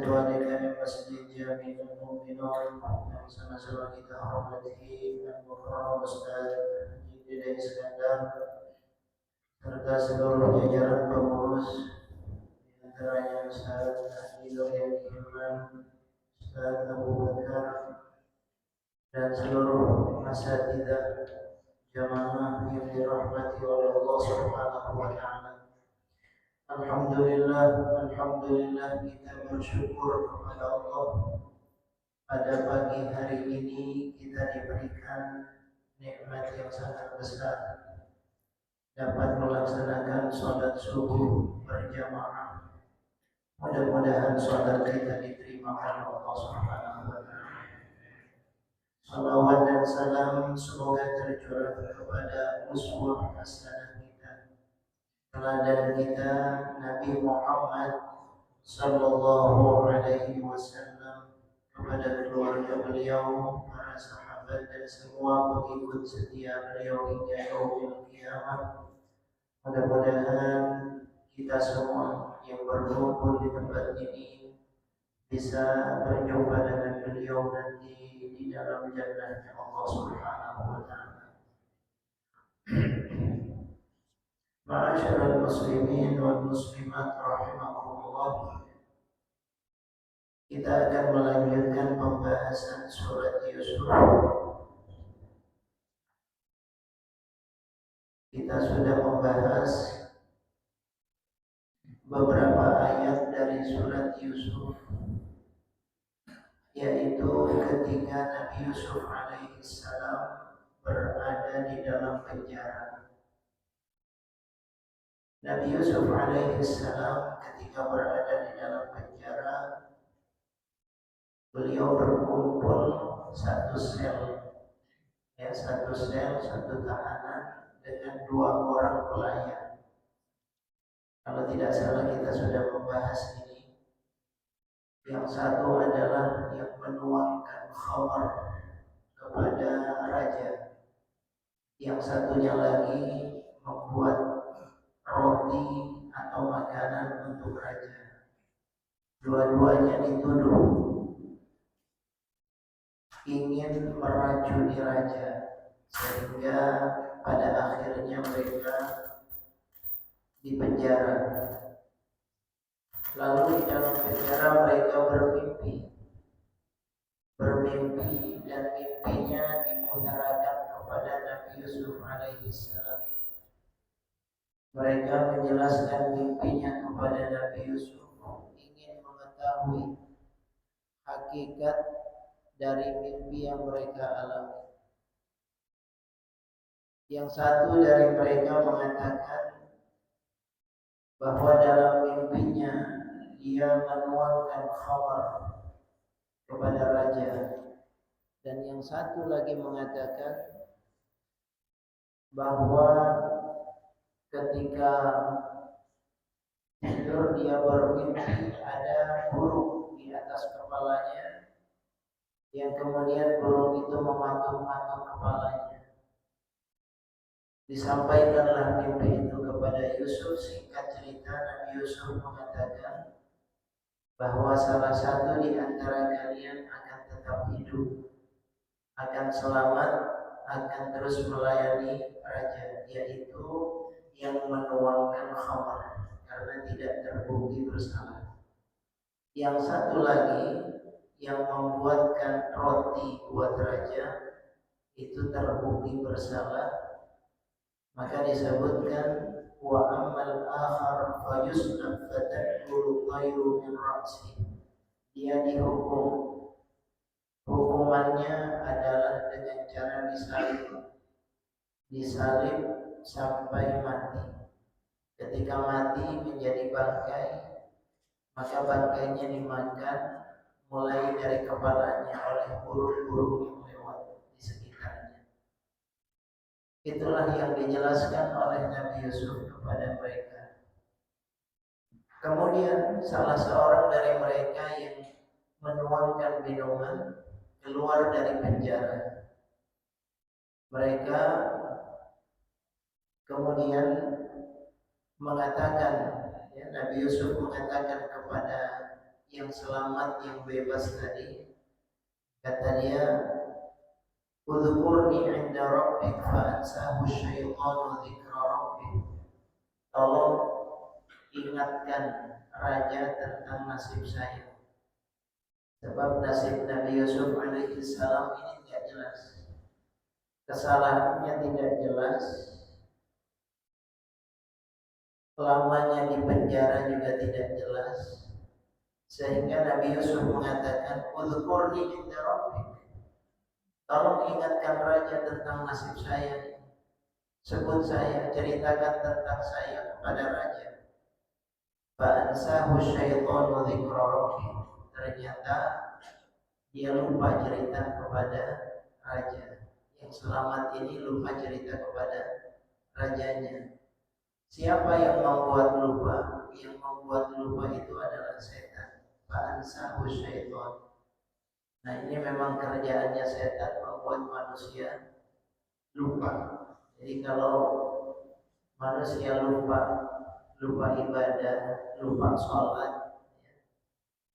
ketua Masjid Jami'ul Mu'minun yang sama-sama kita hormati dan mukarram Ustaz Haji Iskandar serta seluruh jajaran pengurus di antaranya Ustaz Haji Nuryadi Hilman, Ustaz Abu Bakar dan seluruh masatidzah jamaah yang dirahmati oleh Allah Subhanahu wa taala. Alhamdulillah kita bersyukur kepada Allah pada pagi hari ini kita diberikan nikmat yang sangat besar dapat melaksanakan sholat subuh berjamaah. Mudah-mudahan sholat kita diterima oleh Allah Subhanahu wa taala. Salawat dan salam semoga tercurah kepada uswah hasanah kita, teladan kita Nabi Muhammad sallallahu alaihi wasallam, kepada keluarga beliau, para sahabat dan semua pengikut setia beliau hingga yaumil qiyamah. Mudah-mudahan kita semua yang berkumpul di tempat ini bisa berjumpa dengan beliau nanti di dalam jannahnya Allah Subhanahu wa taala. Ma'asyiral muslimin wal muslimat rahimakumullah. Kita akan melanjutkan pembahasan surat Yusuf. Kita sudah membahas beberapa ayat dari surat Yusuf, yaitu ketika Nabi Yusuf alaihissalam berada di dalam penjara. Nabi Yusuf alaihissalam ketika berada di dalam penjara, beliau berkumpul satu sel, satu tahanan dengan 2 orang pelayan. Kalau tidak salah kita sudah membahas ini. Yang satu adalah yang menuangkan khamar kepada raja. Yang satunya lagi membuat roti atau makanan untuk raja. Dua-duanya dituduh ingin meracuni raja, sehingga pada akhirnya mereka dipenjara. Lalu di dalam penjara mereka bermimpi dan mimpinya diutarakan kepada Nabi Yusuf alaihissalam. Mereka menjelaskan mimpinya kepada Nabi Yusuf, ingin mengetahui hakikat dari mimpi yang mereka alami. Yang satu dari mereka mengatakan bahwa dalam mimpinya dia menuangkan khabar kepada raja, dan yang satu lagi mengatakan bahwa ketika tidur dia bermimpi ada burung di atas kepalanya, yang kemudian burung itu mematuk-matuk kepalanya. Disampaikanlah mimpi itu kepada Yusuf. Singkat cerita, Nabi Yusuf mengatakan bahwa salah satu di antara kalian akan tetap hidup, akan selamat, akan terus melayani raja, yaitu yang menuangkan khamar karena tidak terbukti bersalah. Yang satu lagi yang membuatkan roti buat raja itu terbukti bersalah. Maka disebutkan wa ammal akhar fa yusnab fatakulu tayru min ra'si. Dia dihukum, hukumannya adalah dengan cara disalib sampai mati. Ketika mati menjadi bangkai, maka bangkainya dimakan mulai dari kepalanya oleh burung-burung yang lewat di sekitarnya. Itulah yang dijelaskan oleh Nabi Yusuf kepada mereka. Kemudian salah seorang dari mereka yang menuangkan minuman keluar dari penjara. Mereka kemudian mengatakan, Nabi Yusuf mengatakan kepada yang selamat, yang bebas tadi, kata dia, udhkurni inda rabbik fa'ansahu syaitanu dzikra rabbik. Tolong ingatkan raja tentang nasib saya. Sebab nasib Nabi Yusuf alaihi salam ini tidak jelas. Kesalahannya tidak jelas. Lamanya di penjara juga tidak jelas. Sehingga Nabi Yusuf mengatakan, udhkurni inda rabbik. Tolong ingatkan raja tentang nasib saya. Sebut saya, ceritakan tentang saya kepada raja. Fa'ansahu syaitanu dzikra rabbih. Ternyata dia lupa cerita kepada raja. Yang selamat ini lupa cerita kepada rajanya. Siapa yang membuat lupa? Yang membuat lupa itu adalah setan. Fa'ansahu syaitan. Nah, ini memang kerjaannya setan, membuat manusia lupa. Jadi kalau manusia lupa ibadah, lupa sholat,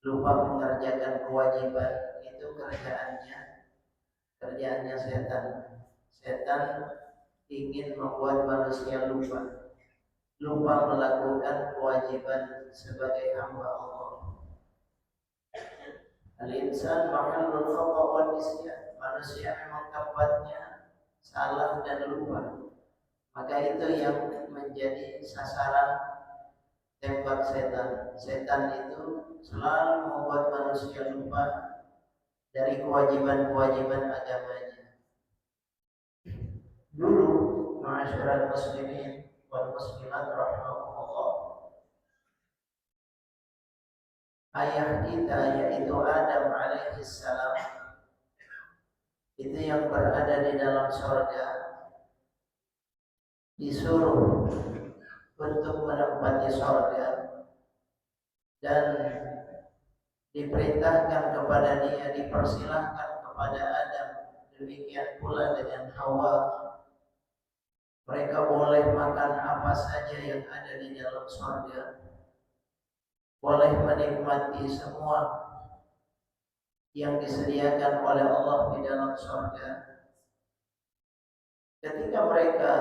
lupa mengerjakan kewajiban, itu kerjaannya setan. Setan ingin membuat manusia lupa melakukan kewajiban sebagai hamba Allah. Al-insan mahallul khata wal nisyan. Manusia memang tempatnya salah dan lupa. Maka itu yang menjadi sasaran tembak setan. Setan itu selalu membuat manusia lupa dari kewajiban-kewajiban agamanya. Dulu, ma'asyiral muslimin wal muslimat rahimakumullah, ayah kita yaitu Adam alaihi salam itu yang berada di dalam surga disuruh untuk menempati surga dan diperintahkan kepada dia, dipersilahkan kepada Adam, demikian pula dengan Hawa. Mereka boleh makan apa saja yang ada di dalam surga, boleh menikmati semua yang disediakan oleh Allah di dalam surga. Ketika mereka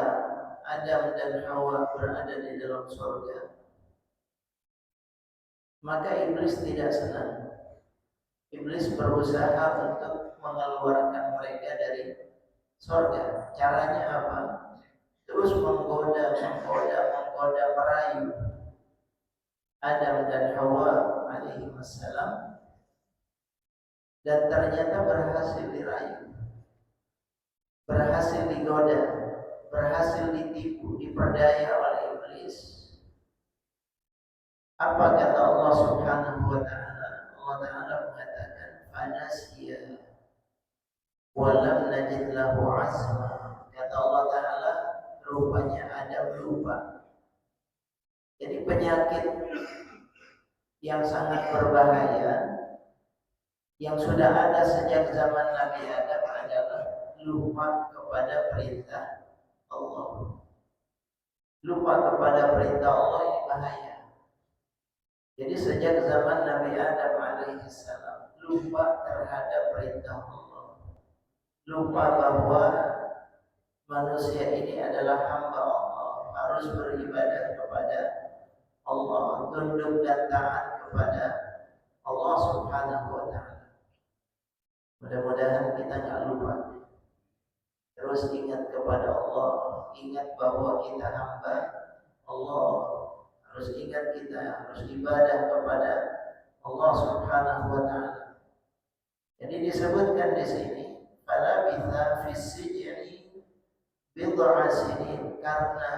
Adam dan Hawa berada di dalam surga, maka iblis tidak senang. Iblis berusaha untuk mengeluarkan mereka dari surga. Caranya apa? Terus menggoda, merayu Adam dan Hawa alaihi wassalam, dan ternyata berhasil dirayu, berhasil digoda, berhasil ditipu, diperdaya oleh iblis. Apa kata Allah Subhanahu wa taala? Allah taala mengatakan, "Fanasiya wa lam najid lahu azma." Kata Allah taala, rupanya Adam lupa. Jadi penyakit yang sangat berbahaya yang sudah ada sejak zaman Nabi Adam adalah lupa kepada perintah Allah. Lupa kepada perintah Allah ini bahaya. Jadi sejak zaman Nabi Adam alaihi salam lupa terhadap perintah Allah. Lupa bahwa manusia ini adalah hamba Allah, harus beribadah kepada Allah, tunduk dan taat kepada Allah Subhanahu wa taala. Mudah-mudahan kita nggak lupa. Terus ingat kepada Allah, ingat bahwa kita hamba Allah. Harus ingat kita harus ibadah kepada Allah Subhanahu wa taala. Jadi disebutkan di sini, fala bitha fis sijni bid'a sinin, karena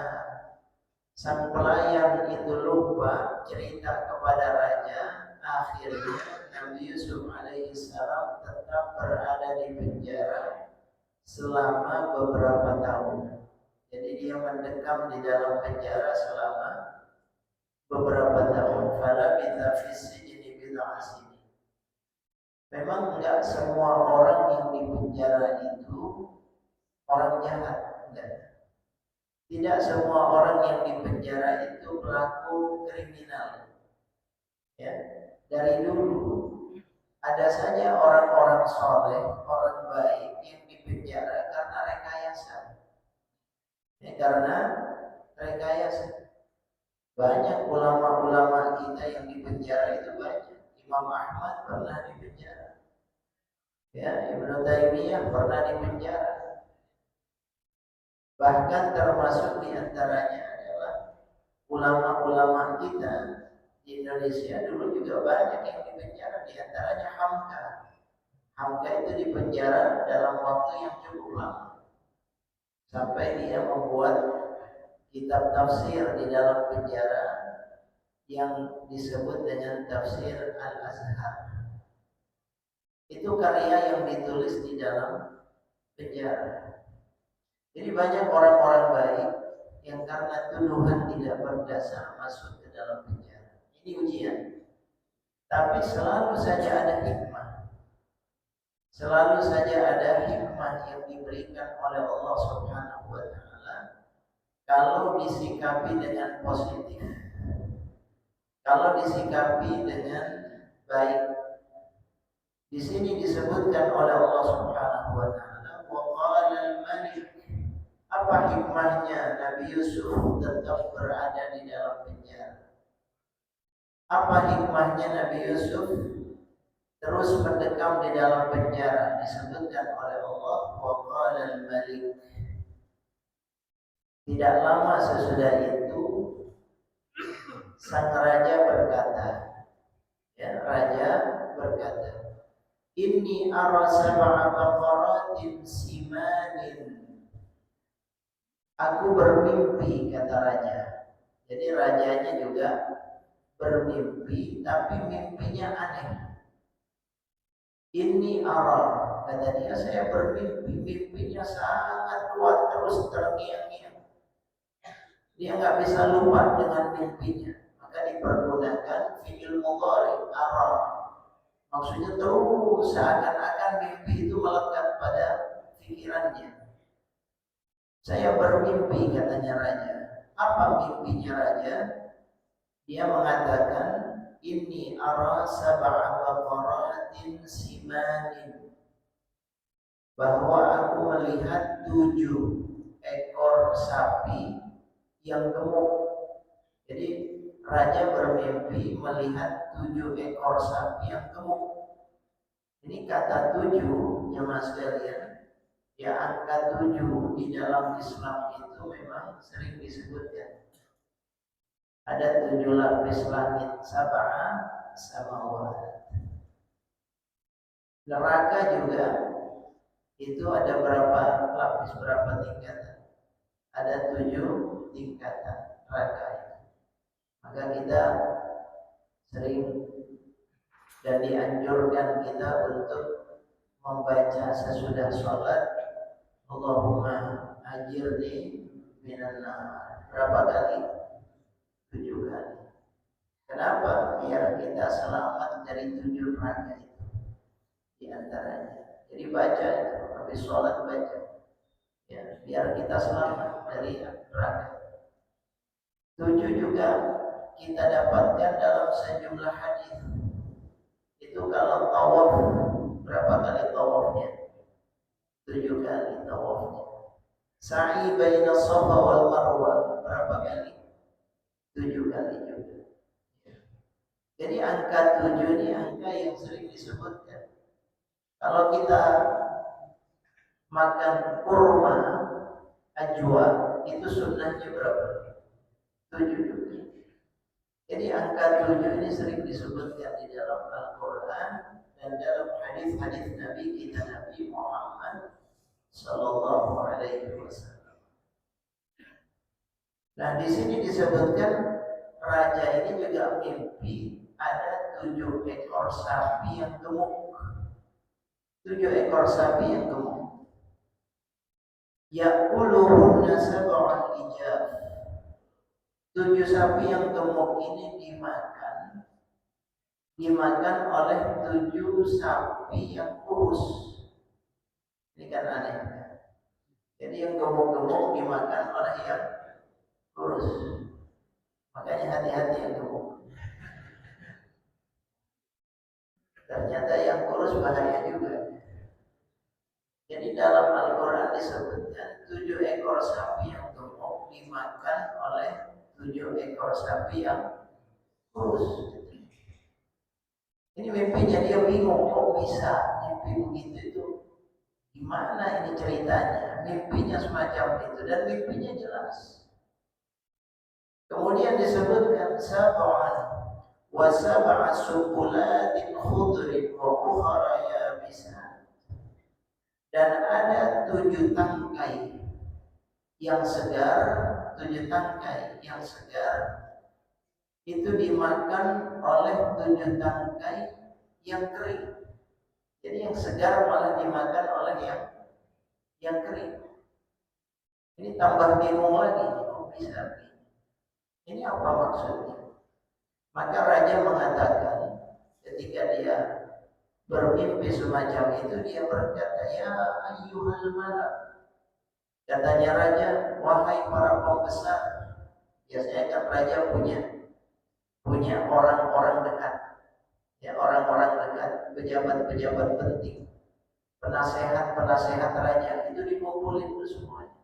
sang pelayan itu lupa cerita kepada raja. Akhirnya Nabi Yusuf alaihi salam tetap berada di penjara selama beberapa tahun. Jadi dia mendekam di dalam penjara selama beberapa tahun. Fala bitha fis sijni bid'a sinin. Memang enggak semua orang yang di penjara itu orang jahat, enggak. Tidak semua orang yang di penjara itu pelaku kriminal. Ya. dari dulu ada saja orang-orang soleh, orang baik yang dipenjara karena rekayasa. Ya, karena rekayasa. Banyak ulama-ulama kita yang dipenjara itu banyak. Imam Ahmad pernah dipenjara. Ya, Ibnu Taimiyah pernah dipenjara. Bahkan termasuk diantaranya adalah ulama-ulama kita di Indonesia dulu juga banyak yang dipenjara, diantaranya Hamka. Hamka itu dipenjara dalam waktu yang cukup lama sampai dia membuat kitab tafsir di dalam penjara yang disebut dengan tafsir Al-Azhar. Itu karya yang ditulis di dalam penjara. Jadi banyak orang-orang baik yang karena tuduhan tidak berdasar masuk ke dalam penjara. Ini ujian. Tapi selalu saja ada hikmah. Selalu saja ada hikmah yang diberikan oleh Allah Subhanahu wa taala kalau disikapi dengan positif. Kalau disikapi dengan baik. Di sini disebutkan oleh Allah Subhanahu wa taala, wa qala al-malik. Apa hikmahnya Nabi Yusuf tetap berada di dalam penjara? Apa hikmahnya Nabi Yusuf terus mendekam di dalam penjara? Disebutkan oleh Allah, wa qala al-malik. Tidak lama sesudah itu sang raja berkata, ya, raja berkata, Inni ara sab'a baqaratin simanin. Aku bermimpi, kata raja. Jadi rajanya juga bermimpi, tapi mimpinya aneh. Inni ara, kata dia, saya bermimpi, mimpinya sangat kuat, terus terngiang-ngiang. Dia nggak bisa lupa dengan mimpinya. Maka dipergunakan fi'il mudhari, ara. Maksudnya terus seakan-akan mimpi itu melekat pada pikirannya. Saya bermimpi, katanya raja. Apa mimpinya raja? Dia mengatakan, Inni ara sab'a baqaratin simanin. Bahwa aku melihat 7 ekor sapi yang gemuk. Jadi raja bermimpi melihat 7 ekor sapi yang gemuk. Ini kata 7, jemaah sekalian, ya, angka 7 di dalam Islam itu memang sering disebutkan. Ada 7 lapis langit, sab'a samawat. Neraka juga itu ada berapa lapis, berapa tingkatan? Ada 7 tingkatan neraka itu. Maka kita sering dan dianjurkan kita untuk membaca sesudah sholat, Allahumma ajirni minan nar. Berapa kali? 7 kali. Kenapa? Biar kita selamat dari 7 neraka itu. Di antaranya. Jadi baca itu, habis sholat baca. Ya, biar kita selamat dari neraka. 7 juga kita dapatkan dalam sejumlah hadis. Itu kalau tawaf, berapa kali tawafnya? 7 kali tawafnya. Sa'i baina Shafa wal Marwah, berapa kali? 7 kali juga. Jadi angka 7 ini angka yang sering disebutkan. Kalau kita makan kurma ajwa, itu sunnahnya berapa? 7 juga. Jadi angka 7 ini sering disebutkan di dalam Al-Quran dan dalam hadis-hadis Nabi kita, Nabi Muhammad Sallallahu Alaihi Wasallam. Nah, di sini disebutkan raja ini juga mimpi ada 7 ekor sapi yang gemuk. 7 ekor sapi yang gemuk. Ya'kuluhunna sab'al ijab. 7 sapi yang gemuk ini dimakan oleh 7 sapi yang kurus. Ini kan aneh. Jadi yang gemuk-gemuk dimakan oleh yang kurus. Makanya hati-hati yang gemuk. Ternyata yang kurus bahaya juga. Jadi dalam Al-Quran disebutkan 7 ekor sapi yang gemuk dimakan oleh 7 ekor sapi yang kurus. Ini mimpinya dia bingung, kok bisa mimpi begitu itu? Gimana ini ceritanya? Mimpinya semacam itu dan mimpinya jelas. Kemudian disebutkan sab'an wa sab'a subulatin khudrin wa ukhra yabisat. Dan ada 7 tangkai yang segar, 7 tangkai yang segar itu dimakan oleh 7 tangkai yang kering. Jadi yang segar malah dimakan oleh yang kering. Ini tambah bingung lagi, kok bisa begini? Ini apa maksudnya? Maka raja mengatakan ketika dia bermimpi semacam itu, dia berkata, ya ayyuhal malak. Katanya raja, wahai para pembesar. Biasanya kan raja punya orang-orang dekat, ya orang-orang dekat, pejabat-pejabat penting, penasehat-penasehat raja itu dikumpulin itu semuanya.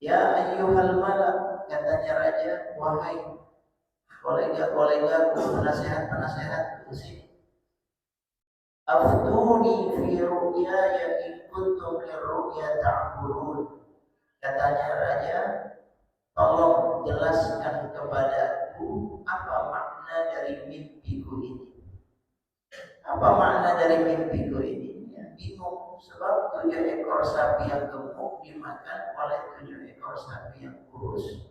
Ya ayyuhal malak, katanya raja, wahai kolega-kolega, penasehat-penasehat di sini. Aftuni fi ru'yaya in kuntum lirru'ya ta'burun. Katanya raja, tolong jelaskan kepadaku apa makna dari mimpiku ini. Apa makna dari mimpiku ini? Ya, bingung sebab 7 ekor sapi yang gemuk dimakan oleh 7 ekor sapi yang kurus.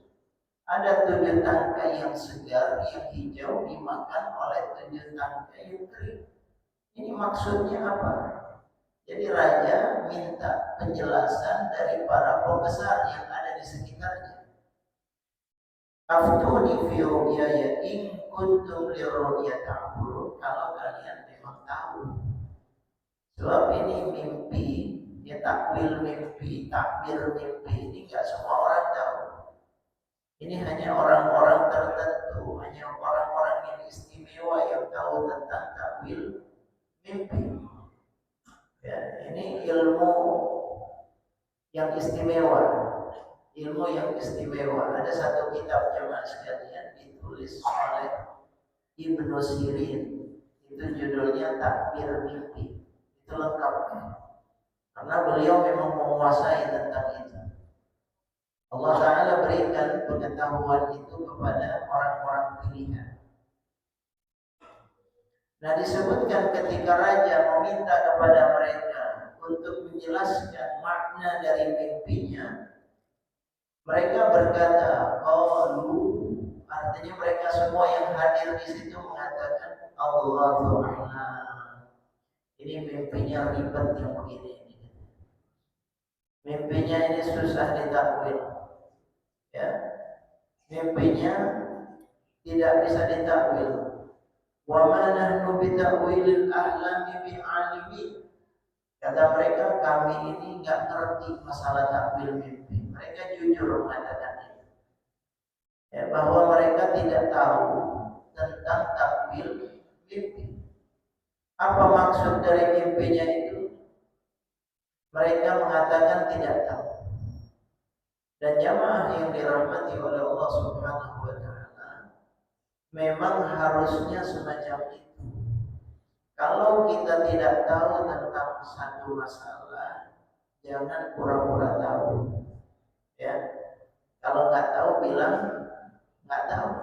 Ada 7 tangkai yang segar, yang hijau dimakan oleh 7 tangkai yang kering. Ini maksudnya apa? Jadi raja minta penjelasan dari para pembesar yang ada di sekitarnya. Aftuni fi ru'yaya in kuntum lirru'ya ta'burun. Kalau kalian memang tahu. Sebab ini mimpi, ya takwil mimpi, takbir mimpi ini enggak semua orang tahu. Ini hanya orang-orang tertentu, hanya orang-orang yang istimewa yang tahu tentang takwil mimpi. Ya, ini ilmu yang istimewa, ilmu yang istimewa. Ada satu kitab jemaah sekalian ditulis oleh Ibnu Sirin. Itu judulnya Takbir Mimpi. Itu lengkap. Karena beliau memang menguasai tentang itu. Allah Ta'ala berikan pengetahuan itu kepada orang-orang pilihan. Nah, disebutkan ketika raja meminta kepada mereka untuk menjelaskan makna dari mimpinya, mereka berkata, qalu, artinya mereka semua yang hadir di situ mengatakan, Allahu a'lam. Ini mimpinya ribet yang begini. Mimpinya ini susah ditakwil. Ya. Mimpinya tidak bisa ditakwil. Wa ma nahnu bitawilil ahlami bi'alimin. Kata mereka, kami ini enggak ngerti masalah takwil mimpi. Mereka jujur mengatakan ini. Ya, bahwa mereka tidak tahu tentang takwil mimpi. Apa maksud dari mimpinya itu? Mereka mengatakan tidak tahu. Dan jamaah yang dirahmati oleh Allah Subhanahu wa taala, memang harusnya semacam itu. Kalau kita tidak tahu tentang satu masalah, jangan pura-pura tahu. Ya, kalau nggak tahu bilang nggak tahu,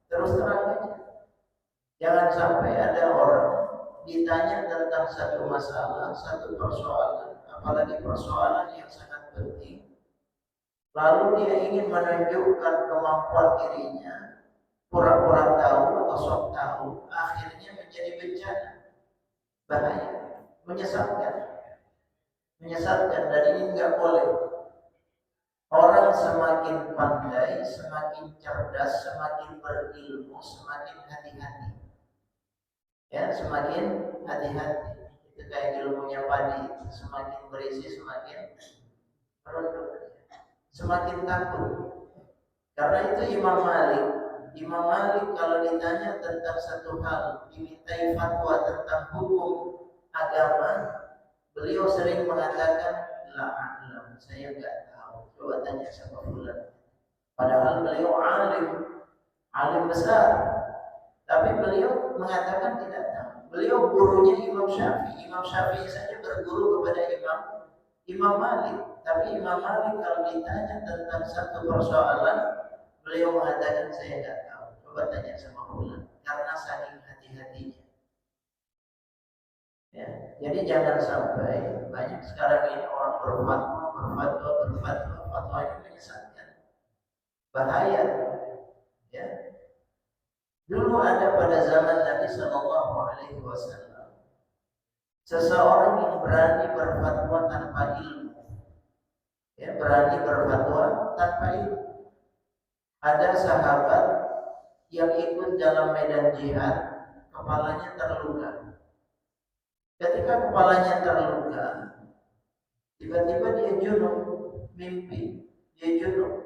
terus terang aja. Jangan sampai ada orang ditanya tentang satu masalah, satu persoalan, apalagi persoalan yang sangat penting, lalu dia ingin menunjukkan kemampuan dirinya, pura-pura tahu atau sok tahu, akhirnya menjadi bencana, bahaya, menyesatkan dan ini nggak boleh. Orang semakin pandai, semakin cerdas, semakin berilmu, semakin hati-hati. Ya, semakin hati-hati. Itu kayak ilmunya padi, semakin berisi semakin merunduk, semakin takut. Karena itu Imam Malik Imam Malik kalau ditanya tentang satu hal, dimintai fatwa tentang hukum agama, beliau sering mengatakan, la a'lam, saya enggak tahu. Coba tanya sama fulan. Padahal beliau alim besar, tapi beliau mengatakan tidak tahu. Beliau gurunya Imam Syafi'i. Imam Syafi'i saja berguru kepada Imam Malik. Tapi Imam Malik kalau ditanya tentang satu persoalan, beliau mengatakan saya tidak tahu. Coba tanya sama fulan. Karena saking hati-hatinya. Ya, jadi jangan sampai banyak sekarang ini orang berfatwa, fatwanya menyesatkan. Bahaya. Ya. Dulu ada pada zaman Nabi Shallallahu Alaihi Wasallam seseorang yang berani berfatwa tanpa ilmu, ya, berani berfatwa tanpa ilmu. Ada sahabat yang ikut dalam medan jihad, kepalanya terluka. Ketika kepalanya terluka, tiba-tiba dia junub, mimpi dia junub.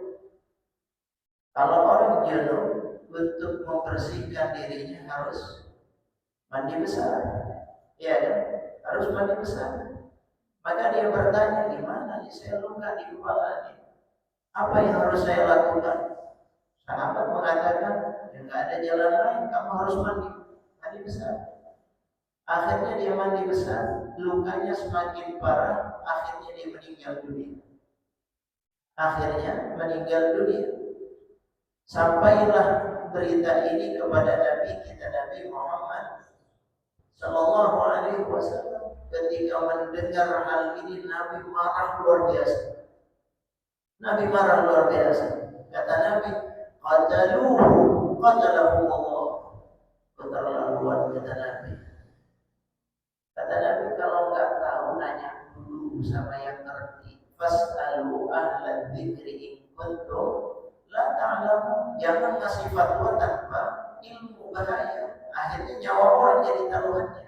Kalau orang junub, untuk membersihkan dirinya harus mandi besar, ya kan? Harus mandi besar. Maka dia bertanya, gimana nih saya luka di kepala ini? Apa yang harus saya lakukan? Sahabat mengatakan, ya nggak ada jalan lain, kamu harus mandi besar. Akhirnya dia mandi besar, lukanya semakin parah, akhirnya dia meninggal dunia. Sampailah berita ini kepada Nabi kita, Nabi Muhammad Sallallahu Alaihi Wasallam. Ketika mendengar hal ini, Nabi marah luar biasa. Kata Nabi, qatalahu Allah. Keterlaluan, kata Nabi. Kata Nabi, kalau nggak tahu nanya dulu sama yang ngerti. Fas'alu ahla dzikri in kuntum la ta'lamun. Jangan ngasih fatwa tanpa ilmu, bahaya. Akhirnya nyawa orang jadi taruhannya.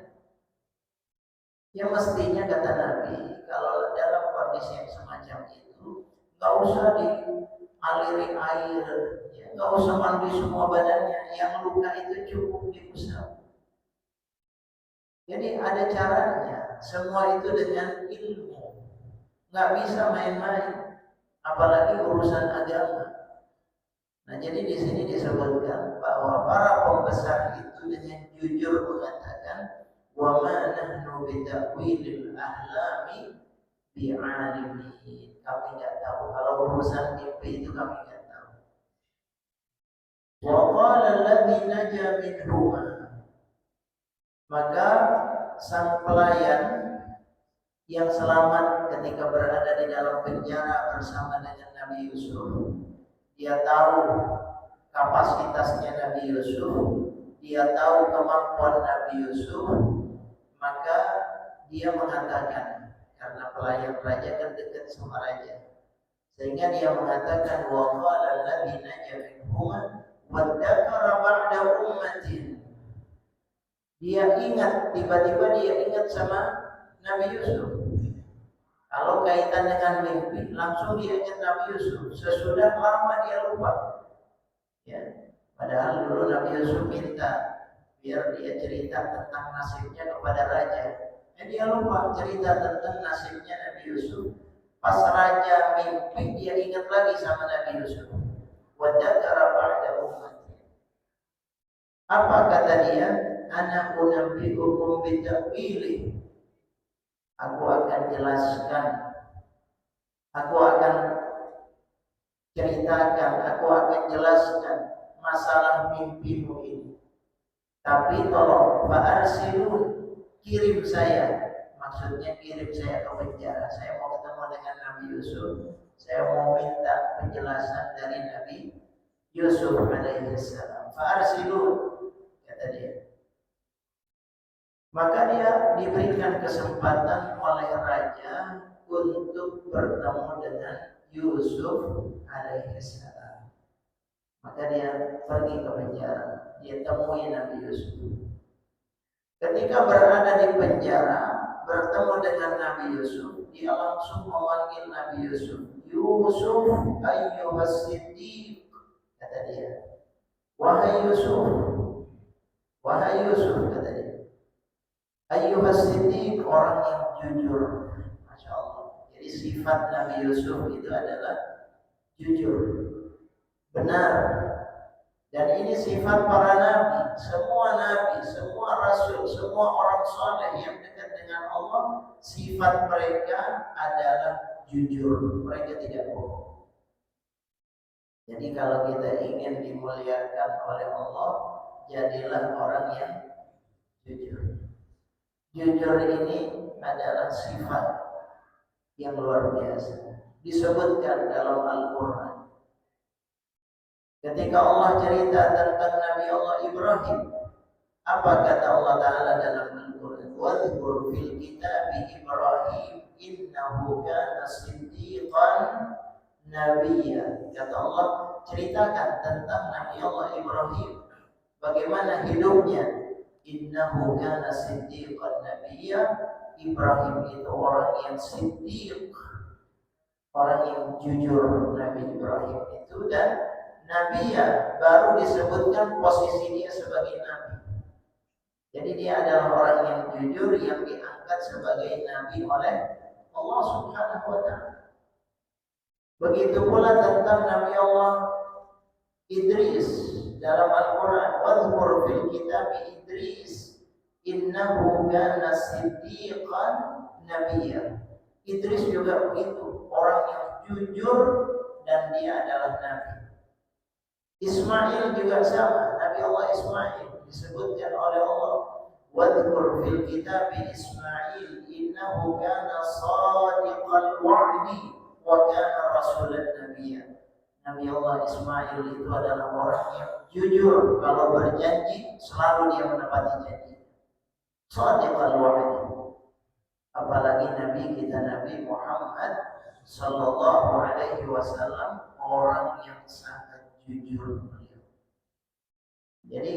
Ya mestinya kata Nabi, kalau dalam kondisi yang semacam itu, nggak usah dialiri air, ya, nggak usah mandi semua badannya. Yang luka itu cukup diusap. Jadi ada caranya. Semua itu dengan ilmu. Nggak bisa main-main. Apalagi urusan agama. Nah, jadi di sini disebutkan bahwa para pembesar itu dengan jujur mengatakan, wa ma nahnu bitawilil ahlami bi'alimin. Kami tidak tahu. Kalau urusan mimpi itu kami tidak tahu. Wa qala alladhi naja minhuma. Maka sang pelayan yang selamat ketika berada di dalam penjara bersama dengan Nabi Yusuf, dia tahu kapasitasnya Nabi Yusuf, dia tahu kemampuan Nabi Yusuf, maka dia mengatakan, karena pelayan raja kan dekat sama raja, sehingga dia mengatakan, wa qala alladhi naja minhuma wa dzakara ba'da ummatin. Dia ingat, tiba-tiba dia ingat sama Nabi Yusuf. Kalau kaitan dengan mimpi, langsung dia ingat Nabi Yusuf. Sesudah lama dia lupa. Ya, padahal dulu Nabi Yusuf minta biar dia cerita tentang nasibnya kepada raja. Dia lupa cerita tentang nasibnya Nabi Yusuf. Pas raja mimpi, dia ingat lagi sama Nabi Yusuf. Wa dzakara ba'da ummati. Apa kata dia? Ana unabbi'ukum bita'wili. Aku akan jelaskan, aku akan ceritakan, aku akan jelaskan masalah mimpimu ini. Tapi tolong fa'arsilun, kirim saya. Maksudnya kirim saya ke penjara. Saya mau ketemu dengan Nabi Yusuf. Saya mau minta penjelasan dari Nabi Yusuf alaihi salam. Fa'arsilun, kata dia. Maka dia diberikan kesempatan oleh raja untuk bertemu dengan Yusuf alaihissalam. Maka dia pergi ke penjara, dia temui Nabi Yusuf. Ketika berada di penjara, bertemu dengan Nabi Yusuf, dia langsung memanggil Nabi Yusuf. Yusuf ayyuhas siddiq, kata dia. Wahai Yusuf, wahai Yusuf katanya. Ayyuhas Siddiq, orang yang jujur. Masya Allah. Jadi sifat Nabi Yusuf itu adalah jujur, benar. Dan ini sifat para nabi, semua rasul, semua orang soleh yang dekat dengan Allah, sifat mereka adalah jujur. Mereka tidak bohong. Jadi kalau kita ingin dimuliakan oleh Allah, jadilah orang yang jujur. Jujur ini adalah sifat yang luar biasa. Disebutkan dalam Al-Quran. Ketika Allah cerita tentang Nabi Allah Ibrahim, apa kata Allah Ta'ala dalam Al-Quran? Wadhkur fil kitabi Ibrahim innahu kana siddiqan nabiyya. Kata Allah, ceritakan tentang Nabi Allah Ibrahim, bagaimana hidupnya. Innahu kana siddiqan nabiyya. Ibrahim itu orang yang siddiq, orang yang jujur. Nabi Ibrahim itu, dan Nabiya baru disebutkan posisi dia sebagai nabi. Jadi dia adalah orang yang jujur, yang diangkat sebagai nabi oleh Allah Subhanahu wa Ta'ala. Begitu pula tentang Nabi Allah Idris dalam Al-Quran. Wadhkur fil kitab Idris innahu kana siddiqan nabiyya. Idris juga begitu, orang yang jujur dan dia adalah nabi. Ismail juga sama, Nabi Allah Ismail disebutkan oleh Allah, wadhkur fil kitab Ismail innahu kana shadiqal wa'di wa kana rasulan nabiyya. Nabi Allah Ismail itu adalah orang yang jujur, kalau berjanji selalu dia menepati janji. Shadiqal wa'di. Apalagi Nabi kita Nabi Muhammad sallallahu alaihi wasallam, orang yang sangat jujur beliau. Jadi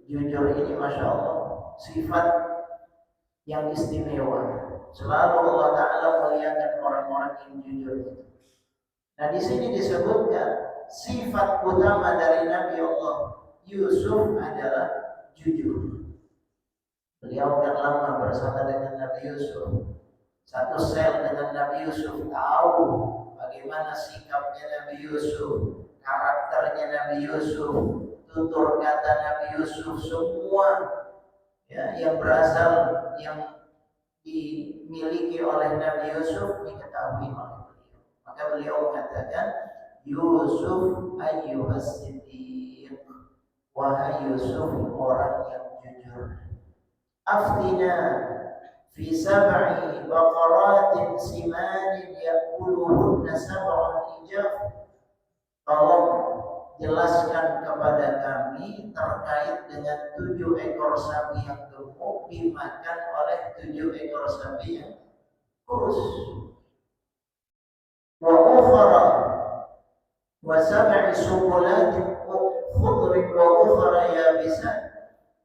jujur ini Masya Allah sifat yang istimewa. Selalu Allah Ta'ala muliakan orang-orang yang jujur. Nah di sini disebutkan sifat utama dari Nabi Allah Yusuf adalah jujur. Beliau kan lama bersama dengan Nabi Yusuf, satu sel dengan Nabi Yusuf, tahu bagaimana sikapnya Nabi Yusuf, karakternya Nabi Yusuf, tutur kata Nabi Yusuf, semua ya, yang berasal, yang dimiliki oleh Nabi Yusuf diketahui oleh beliau. Maka beliau mengatakan, Yusuf ayyuhas siddiq, wahai Yusuf orang yang jujur. Aftina fi sab'i baqaratin simanin ya'kuluhunna sab'un ijaf. Tolong jelaskan kepada kami terkait dengan 7 ekor sapi yang gemuk dimakan oleh 7 ekor sapi yang kurus. Wa ukhra wa sab'i sumbulatin khudrin wa ukhra yabisat,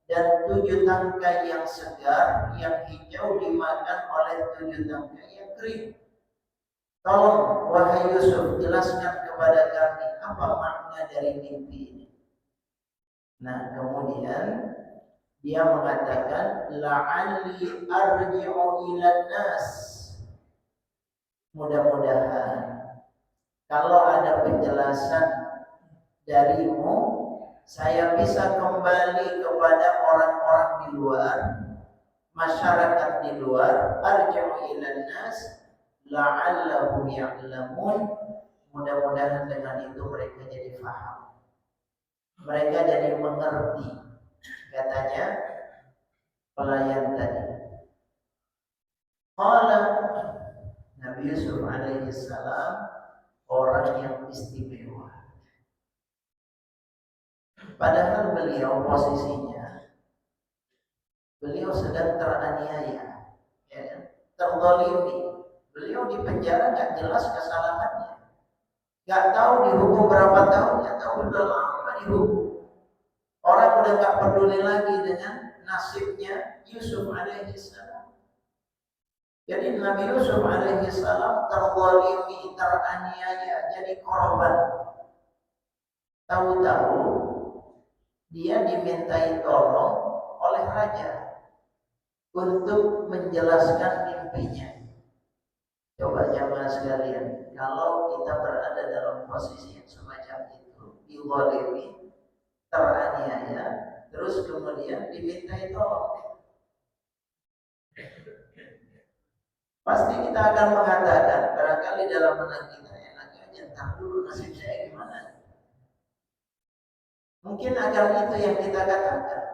dan 7 tangkai yang segar yang hijau dimakan oleh 7 tangkai yang kering. Tolong wahai Yusuf jelaskan kepada kami apa makna dari mimpi ini. Nah kemudian dia mengatakan la'alli arji'u ilan nas. Mudah-mudahan kalau ada penjelasan darimu, saya bisa kembali kepada orang-orang di luar, masyarakat di luar. Arji'u ilan nas la'allahum ya'lamun. Mudah-mudahan dengan itu mereka jadi faham, mereka jadi mengerti, katanya pelayan tadi. Qala, Nabi Yusuf alaihi salam orang yang istimewa. Padahal beliau posisinya, beliau sedang teraniaya, ya, terzalimi. Beliau di penjara, nggak jelas kesalahannya, nggak tahu dihukum berapa tahun, nggak tahu udah lama dihukum. Orang udah nggak peduli lagi dengan nasibnya Yusuf alaihissalam. Jadi Nabi Yusuf alaihissalam terzalimi, teraniaya, jadi korban. Tahu-tahu dia dimintai tolong oleh raja untuk menjelaskan mimpinya. Coba jamaah sekalian, kalau kita berada dalam posisi yang semacam itu, dizalimi, teraniaya, terus kemudian dimintai tolong, pasti kita akan mengatakan, barangkali dalam benak kita, enaknya aja ntar dulu nasib saya gimana. Mungkin akan itu yang kita katakan.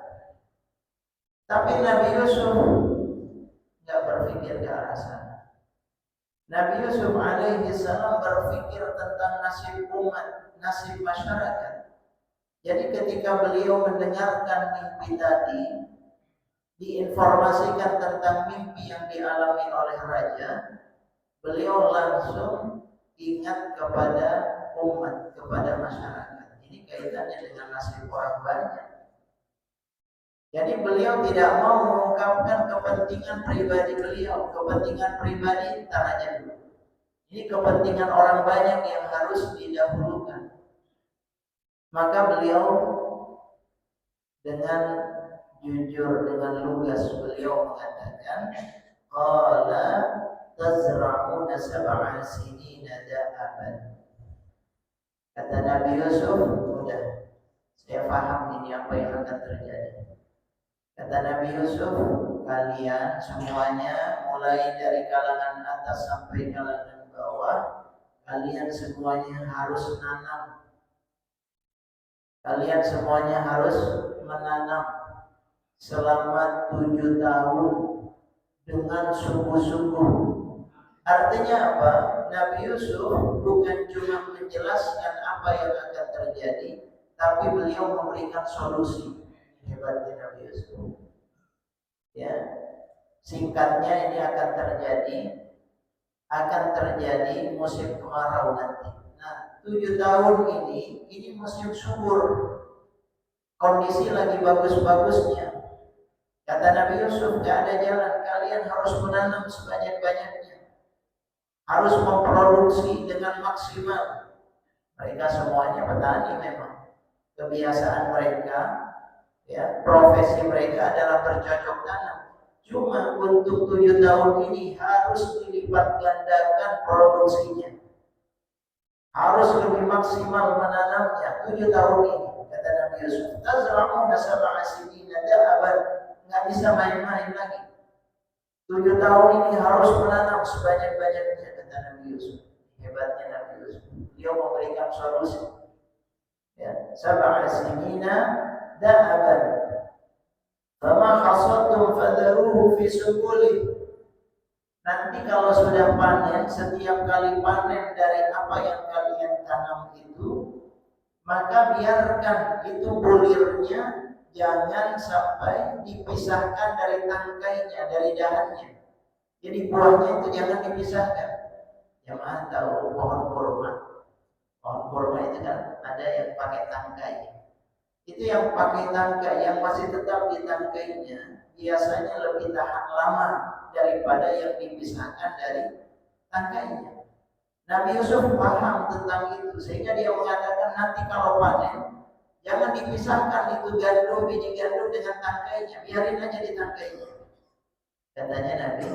Tapi Nabi Yusuf nggak berpikir ke arah sana. Nabi Yusuf alaihi salam berpikir tentang nasib umat, nasib masyarakat. Jadi ketika beliau mendengarkan mimpi tadi, diinformasikan tentang mimpi yang dialami oleh raja, beliau langsung ingat kepada umat, kepada masyarakat. Ini kaitannya dengan nasib orang banyak. Jadi beliau tidak mau mengungkapkan kepentingan pribadi beliau, kepentingan pribadi ntar aja dulu. Ini kepentingan orang banyak yang harus didahulukan. Maka beliau dengan jujur, dengan lugas beliau mengatakan, qala tazra'una sab'a sinina da'aban. Kata Nabi Yusuf, udah, saya paham ini apa yang akan terjadi. Kata Nabi Yusuf, kalian semuanya mulai dari kalangan atas sampai kalangan bawah, kalian semuanya harus nanam. Kalian semuanya harus menanam selama 7 tahun dengan sungguh-sungguh. Artinya apa? Nabi Yusuf bukan cuma menjelaskan apa yang akan terjadi, tapi beliau memberikan solusi. Hebatnya Nabi Yusuf. Ya, singkatnya ini akan terjadi musim kemarau nanti. Nah, 7 tahun ini musim subur, kondisi lagi bagus-bagusnya. Kata Nabi Yusuf, gak ada jalan, kalian harus menanam sebanyak-banyaknya, harus memproduksi dengan maksimal. Mereka semuanya petani memang, kebiasaan mereka, ya, profesi mereka adalah bercocok tanam. Cuma untuk 7 tahun ini harus dilipat gandakan produksinya, harus lebih maksimal menanamnya 7 tahun ini. Kata Nabi Yusuf, tazra'una sab'a sinina da'aban, nggak bisa main-main lagi. 7 tahun ini harus menanam sebanyak-banyaknya, kata Nabi Yusuf. Hebatnya Nabi Yusuf, dia memberikan solusi. Ya, sab'a sinina da'aban, fama hasadtum fadharuhu fi sumbulih. Nanti kalau sudah panen, setiap kali panen dari apa yang kalian tanam itu, maka biarkan itu bulirnya jangan sampai dipisahkan dari tangkainya, dari dahannya. Jadi buahnya itu jangan dipisahkan. Jamaah tahu pohon kurma. Pohon kurma itu kan ada yang pakai tangkai. Itu yang pakai tangkai, yang masih tetap di tangkainya, biasanya lebih tahan lama daripada yang dipisahkan dari tangkainya. Nabi Yusuf paham tentang itu, sehingga dia mengatakan nanti kalau panen, jangan dipisahkan itu gandum, biji gandum dengan tangkainya, biarin aja di tangkainya. Katanya Nabi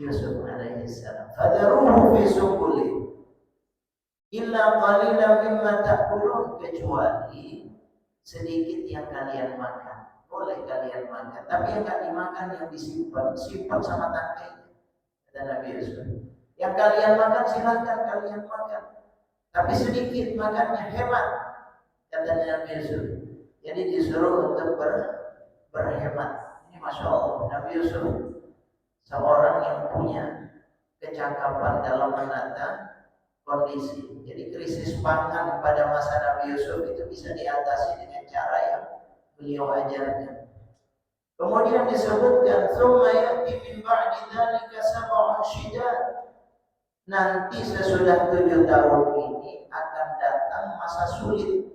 Yusuf alaihissalam, fadaruhu fi sumbuli illa qalilan mimma ta'kulun, kecuali sedikit yang kalian makan, boleh kalian makan, tapi yang gak dimakan yang disimpan, simpan sama tangkainya. Kata Nabi Yusuf, yang kalian makan silahkan kalian makan, tapi sedikit makannya, hemat. Kata Nabi Yusuf. Jadi disuruh untuk berhemat. Ini Masya Allah, Nabi Yusuf seorang yang punya kecakapan dalam menata kondisi. Jadi krisis pangan pada masa Nabi Yusuf itu bisa diatasi dengan cara yang beliau ajarkan. Kemudian disebutkan, "Tsumma ya'ti min ba'di dzalika sab'un syidad." Nanti sesudah 7 tahun ini akan datang masa sulit.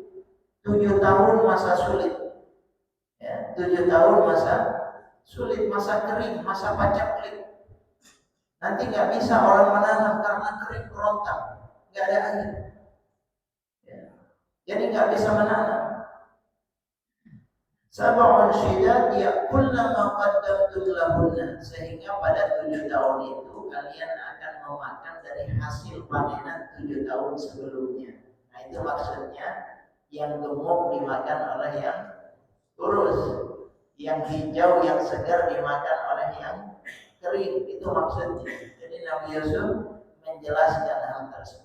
7 tahun masa sulit. Ya, 7 tahun masa sulit, masa kering, masa paceklik. Nanti nggak bisa orang menanam karena kering kerontang, nggak ada air. Ya. Jadi nggak bisa menanam. Sab'un syidad ya'kulna ma qaddamtum lahunna, sehingga pada 7 tahun itu kalian akan memakan dari hasil panenan 7 tahun sebelumnya. Nah itu maksudnya yang gemuk dimakan oleh yang kurus, yang hijau yang segar dimakan oleh yang kering, itu maksudnya. Jadi Nabi Yusuf menjelaskan hal tersebut.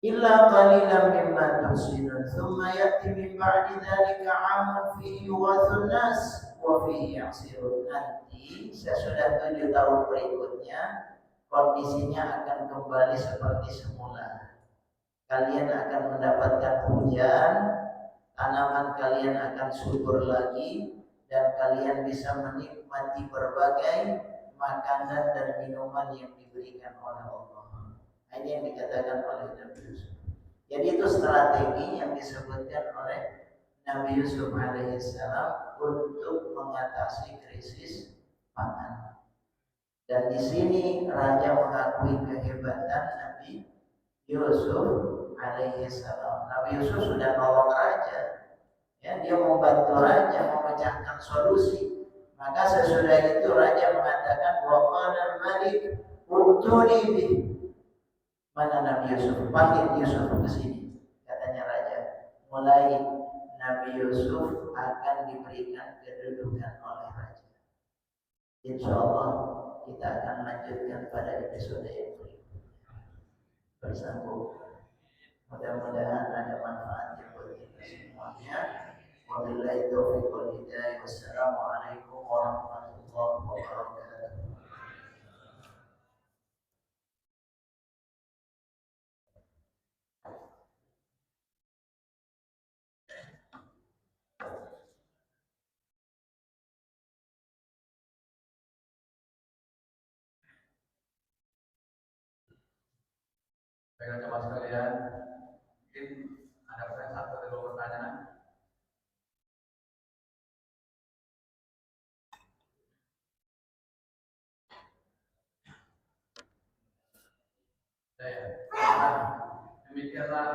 Illa qalilan mimma tuhsinun thumma ya'ti min ba'di dhalika 'amun fihi yughathun nas wa fihi ya'sirun. Nanti sesudah 7 tahun berikutnya kondisinya akan kembali seperti semula. Kalian akan mendapatkan hujan, tanaman kalian akan subur lagi, dan kalian bisa menikmati berbagai makanan dan minuman yang diberikan oleh Allah. Ini yang dikatakan oleh Nabi Yusuf. Jadi itu strategi yang disebutkan oleh Nabi Yusuf alaihissalam untuk mengatasi krisis pangan. Dan di sini raja mengakui kehebatan Nabi Yusuf alaihissalam. Nabi Yusuf sudah nolong raja, ya, dia membantu raja memecahkan solusi. Maka sesudah itu raja mengatakan wa qala al-malik utuni bih. Mana Nabi Yusuf? Panggil Yusuf ke sini. Katanya raja. Mulai Nabi Yusuf akan diberikan kedudukan oleh raja. Insya Allah kita akan lanjutkan pada episode yang berikutnya. Bersambung. Mudah-mudahan ada manfaatnya buat kita semuanya. Wabillahi taufiq wal hidayah. Wassalamualaikum warahmatullahi wabarakatuh. Baiklah jemaah sekalian, mungkin ada satu atau dua pertanyaan. Demikianlah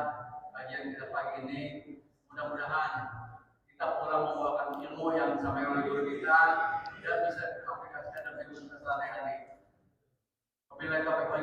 kajian kita pagi ini. Mudah-mudahan kita pulang membawakan ilmu yang disampaikan oleh guru kita dan bisa diaplikasikan dalam kehidupan sehari-hari. Wabillahi taufiq.